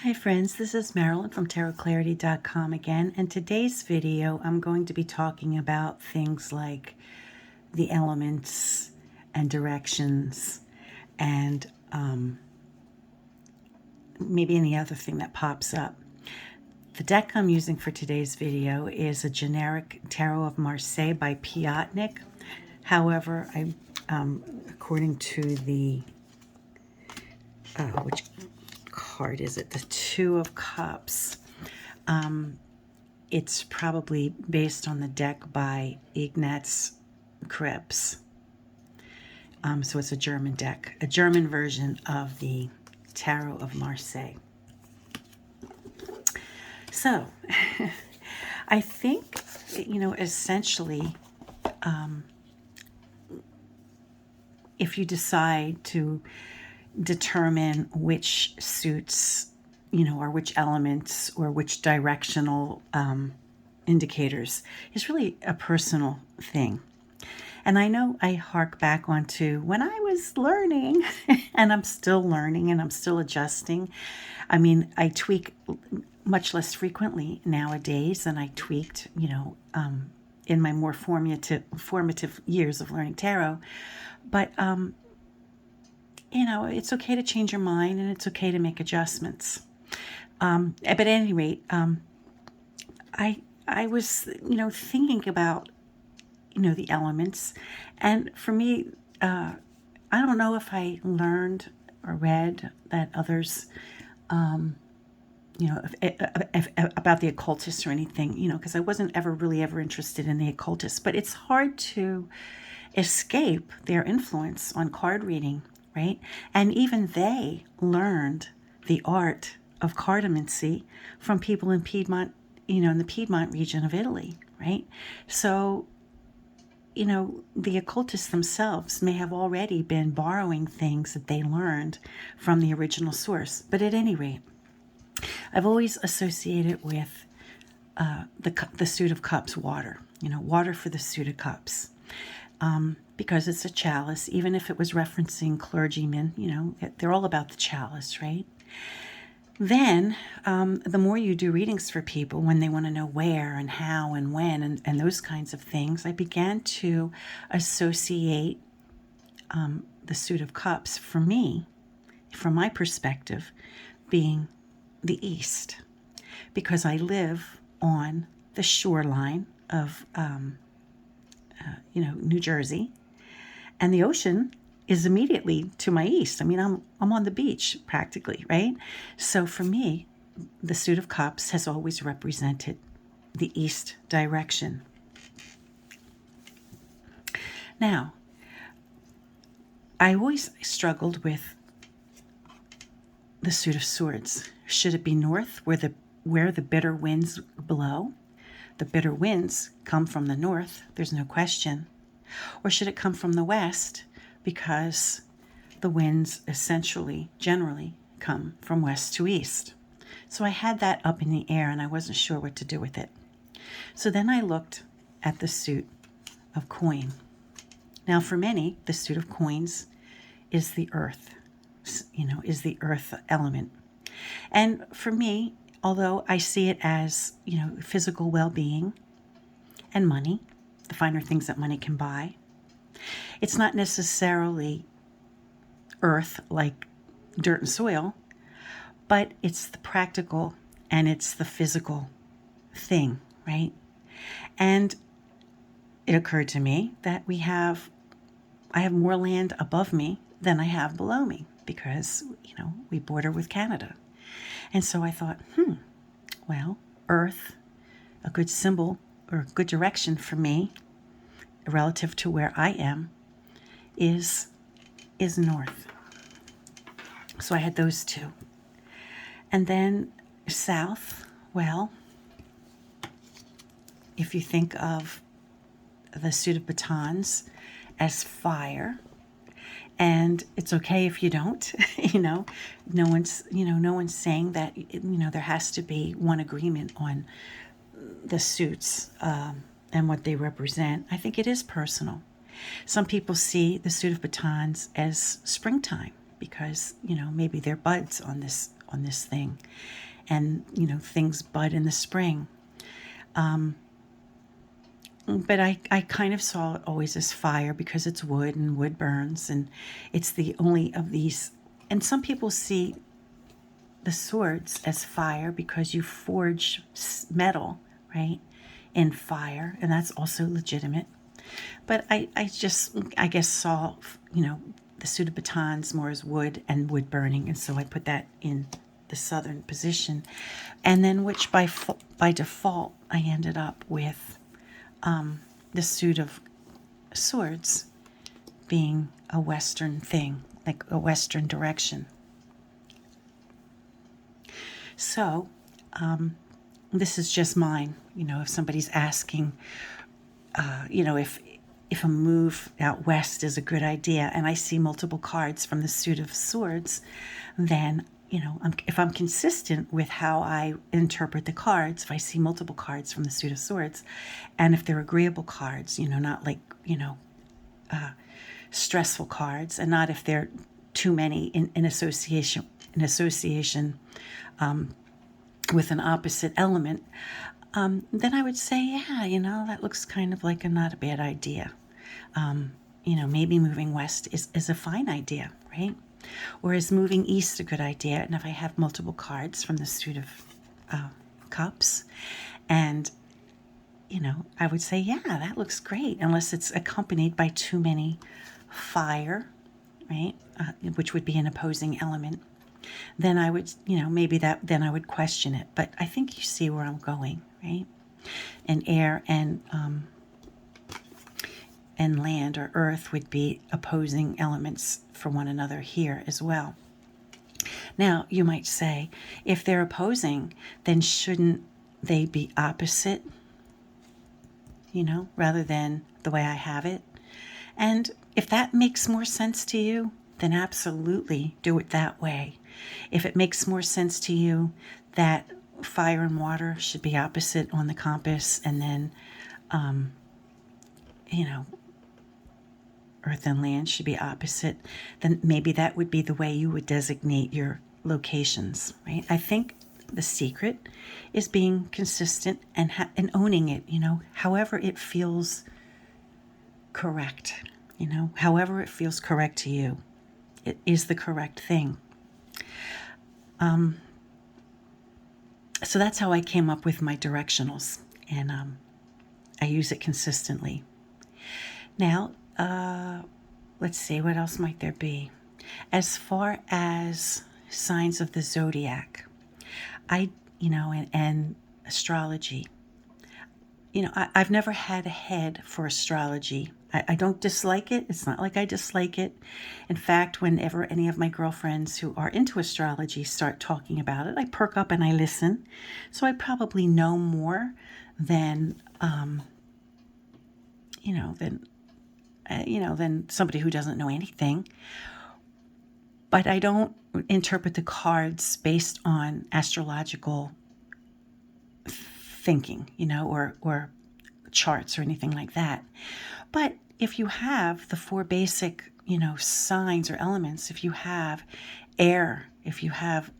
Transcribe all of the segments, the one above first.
Hi friends, this is Marilyn from tarotclarity.com again, and today's video I'm going to be talking about things like the elements and directions and maybe any other thing that pops up. The deck I'm using for today's video is a generic Tarot of Marseille by Piatnik. However, according to the which card is it? The Two of Cups. It's probably based on the deck by Ignaz Krebs. So it's a German deck, a German version of the Tarot of Marseille. So I think, essentially, if you decide to determine which suits, or which elements or which directional indicators is really a personal thing. And I know I hark back onto when I was learning, and I'm still learning and I'm still adjusting. I mean, I tweak much less frequently nowadays than I tweaked, in my more formative years of learning tarot. But it's okay to change your mind and it's okay to make adjustments. But at any rate, I was, thinking about, the elements. And for me, I don't know if I learned or read that others, about the occultists or anything, because I wasn't ever interested in the occultists. But it's hard to escape their influence on card reading. Right? And even they learned the art of cartomancy from people in Piedmont, in the Piedmont region of Italy, right? So, the occultists themselves may have already been borrowing things that they learned from the original source. But at any rate, I've always associated with the suit of cups, water, water for the suit of cups. Because it's a chalice, even if it was referencing clergymen, they're all about the chalice, right? Then, the more you do readings for people when they want to know where and how and when and those kinds of things, I began to associate the suit of cups for me, from my perspective, being the East, because I live on the shoreline of New Jersey, and the ocean is immediately to my east. I mean, I'm on the beach practically, right? So for me, the suit of cups has always represented the east direction. Now, I always struggled with the suit of swords. Should it be north, where the bitter winds blow? The bitter winds come from the north, there's no question. Or should it come from the west, because the winds essentially, generally, come from west to east? So I had that up in the air and I wasn't sure what to do with it. So then I looked at the suit of coin. Now for many, the suit of coins is the earth, is the earth element. And for me, although I see it as, physical well-being and money, the finer things that money can buy, it's not necessarily earth like dirt and soil, but it's the practical and it's the physical thing, right? And it occurred to me that I have more land above me than I have below me because, we border with Canada. And so I thought, well, earth, a good symbol or a good direction for me relative to where I am is north. So I had those two. And then south, well, if you think of the suit of batons as fire, and it's okay if you don't, no one's saying that, there has to be one agreement on the suits and what they represent. I think it is personal. Some people see the suit of batons as springtime because, maybe they're buds on on this thing. And, things bud in the spring. But I kind of saw it always as fire because it's wood and wood burns, and it's the only of these. And some people see the swords as fire because you forge metal, right, in fire, and that's also legitimate. But I guess saw, the suit of batons more as wood and wood burning, and so I put that in the southern position. And then which by default I ended up with the suit of swords being a Western thing, like a Western direction. So this is just mine. If somebody's asking, if a move out west is a good idea, and I see multiple cards from the suit of swords, then if I'm consistent with how I interpret the cards, if I see multiple cards from the suit of swords, and if they're agreeable cards, not like, stressful cards, and not if they're too many in association with an opposite element, then I would say, yeah, that looks kind of like not a bad idea. Maybe moving west is a fine idea, right? Or is moving east a good idea? And if I have multiple cards from the suit of cups, and I would say, yeah, that looks great, unless it's accompanied by too many fire, right? Which would be an opposing element. Then I would, then I would question it. But I think you see where I'm going, right? And air and land or earth would be opposing elements for one another here as well. Now, you might say, if they're opposing, then shouldn't they be opposite, rather than the way I have it? And if that makes more sense to you, then absolutely do it that way. If it makes more sense to you that fire and water should be opposite on the compass, and then, earth and land should be opposite, then maybe that would be the way you would designate your locations, right? I think the secret is being consistent and owning it, however it feels correct, however it feels correct to you. It is the correct thing. So that's how I came up with my directionals, and I use it consistently. Now, let's see, what else might there be? As far as signs of the zodiac, and astrology, I've never had a head for astrology. I don't dislike it. It's not like I dislike it. In fact, whenever any of my girlfriends who are into astrology start talking about it, I perk up and I listen. So I probably know more than, than somebody who doesn't know anything. But I don't interpret the cards based on astrological thinking, or charts or anything like that. But if you have the four basic, signs or elements, if you have air, if you have,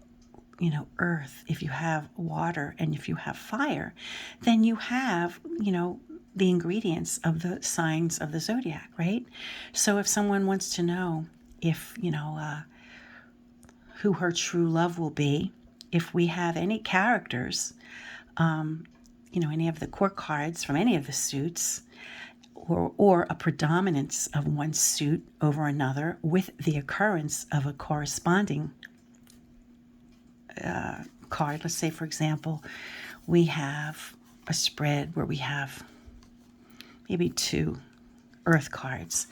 earth, if you have water, and if you have fire, then you have, the ingredients of the signs of the zodiac, right? So if someone wants to know if, who her true love will be, if we have any characters, any of the court cards from any of the suits, or a predominance of one suit over another with the occurrence of a corresponding card. Let's say, for example, we have a spread where we have maybe 2 earth cards,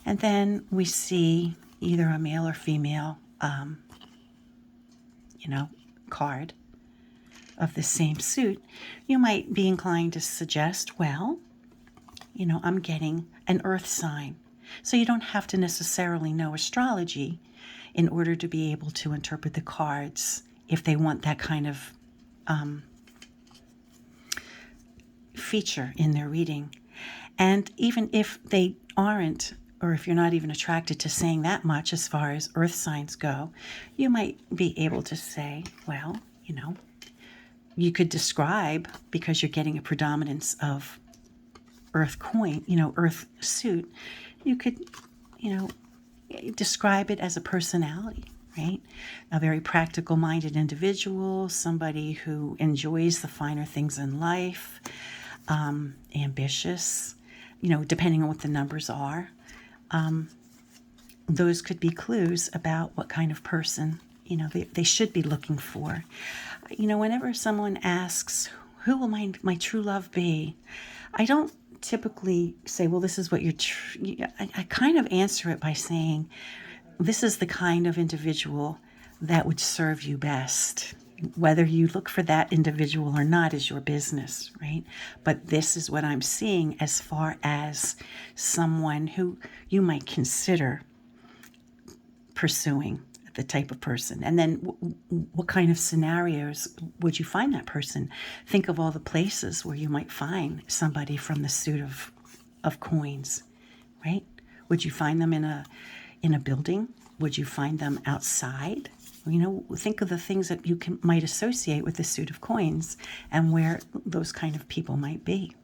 and then we see either a male or female, card of the same suit. You might be inclined to suggest, well, I'm getting an earth sign. So you don't have to necessarily know astrology in order to be able to interpret the cards if they want that kind of feature in their reading. And even if they aren't or if you're not even attracted to saying that much as far as earth signs go, you might be able to say, well, you could describe, because you're getting a predominance of earth coin, earth suit, you could, describe it as a personality, right? A very practical minded individual, somebody who enjoys the finer things in life, ambitious, depending on what the numbers are. Those could be clues about what kind of person, they should be looking for. Whenever someone asks, who will my true love be? I don't typically say, well, this is what I kind of answer it by saying, this is the kind of individual that would serve you best. Whether you look for that individual or not is your business, right? But this is what I'm seeing as far as someone who you might consider pursuing, the type of person. And then what kind of scenarios would you find that person? Think of all the places where you might find somebody from the suit of coins, right? Would you find them in a building? Would you find them outside? Think of the things that you might associate with the suit of coins and where those kind of people might be,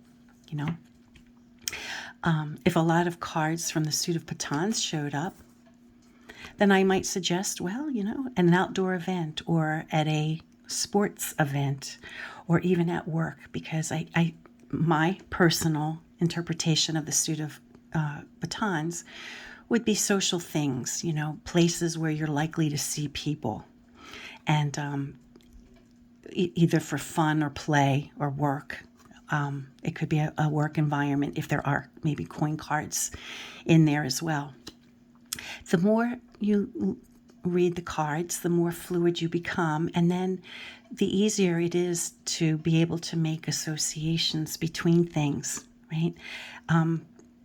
If a lot of cards from the suit of pitons showed up, then I might suggest, well, an outdoor event or at a sports event or even at work, because my personal interpretation of the suit of batons would be social things, places where you're likely to see people, and either for fun or play or work. It could be a work environment if there are maybe coin cards in there as well. The more you read the cards, the more fluid you become, and then the easier it is to be able to make associations between things, right?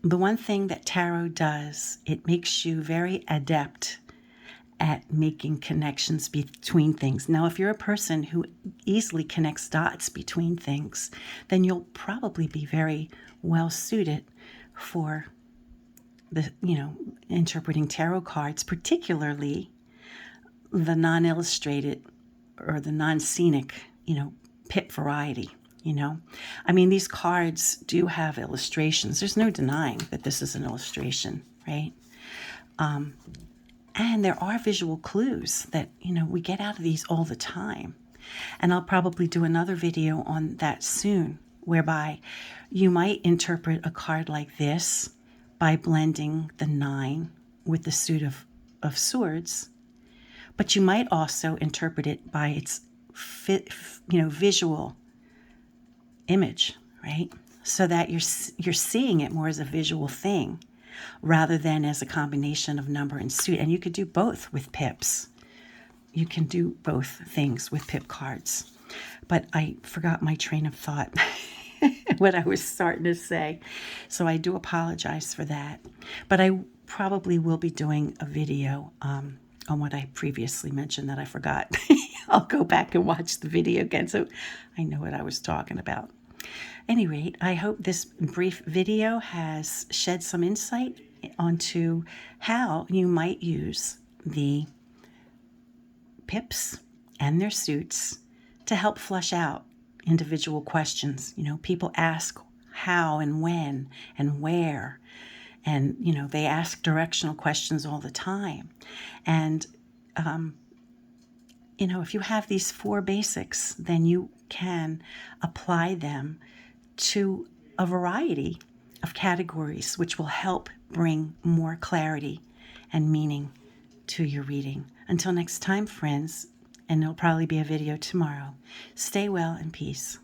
The one thing that tarot does, it makes you very adept at making connections between things. Now, if you're a person who easily connects dots between things, then you'll probably be very well suited for interpreting tarot cards, particularly the non-illustrated or the non-scenic, pip variety, these cards do have illustrations. There's no denying that this is an illustration, right? And there are visual clues that, we get out of these all the time. And I'll probably do another video on that soon, whereby you might interpret a card like this by blending the 9 with the suit of swords, but you might also interpret it by its visual image, right? So that you're seeing it more as a visual thing rather than as a combination of number and suit. And you could do both with pips. You can do both things with pip cards. But I forgot my train of thought. What I was starting to say. So I do apologize for that. But I probably will be doing a video on what I previously mentioned that I forgot. I'll go back and watch the video again so I know what I was talking about. At any rate, I hope this brief video has shed some insight onto how you might use the pips and their suits to help flush out individual questions. People ask how and when and where, and they ask directional questions all the time. And if you have these 4 basics, then you can apply them to a variety of categories, which will help bring more clarity and meaning to your reading. Until next time, friends, and there'll probably be a video tomorrow. Stay well and peace.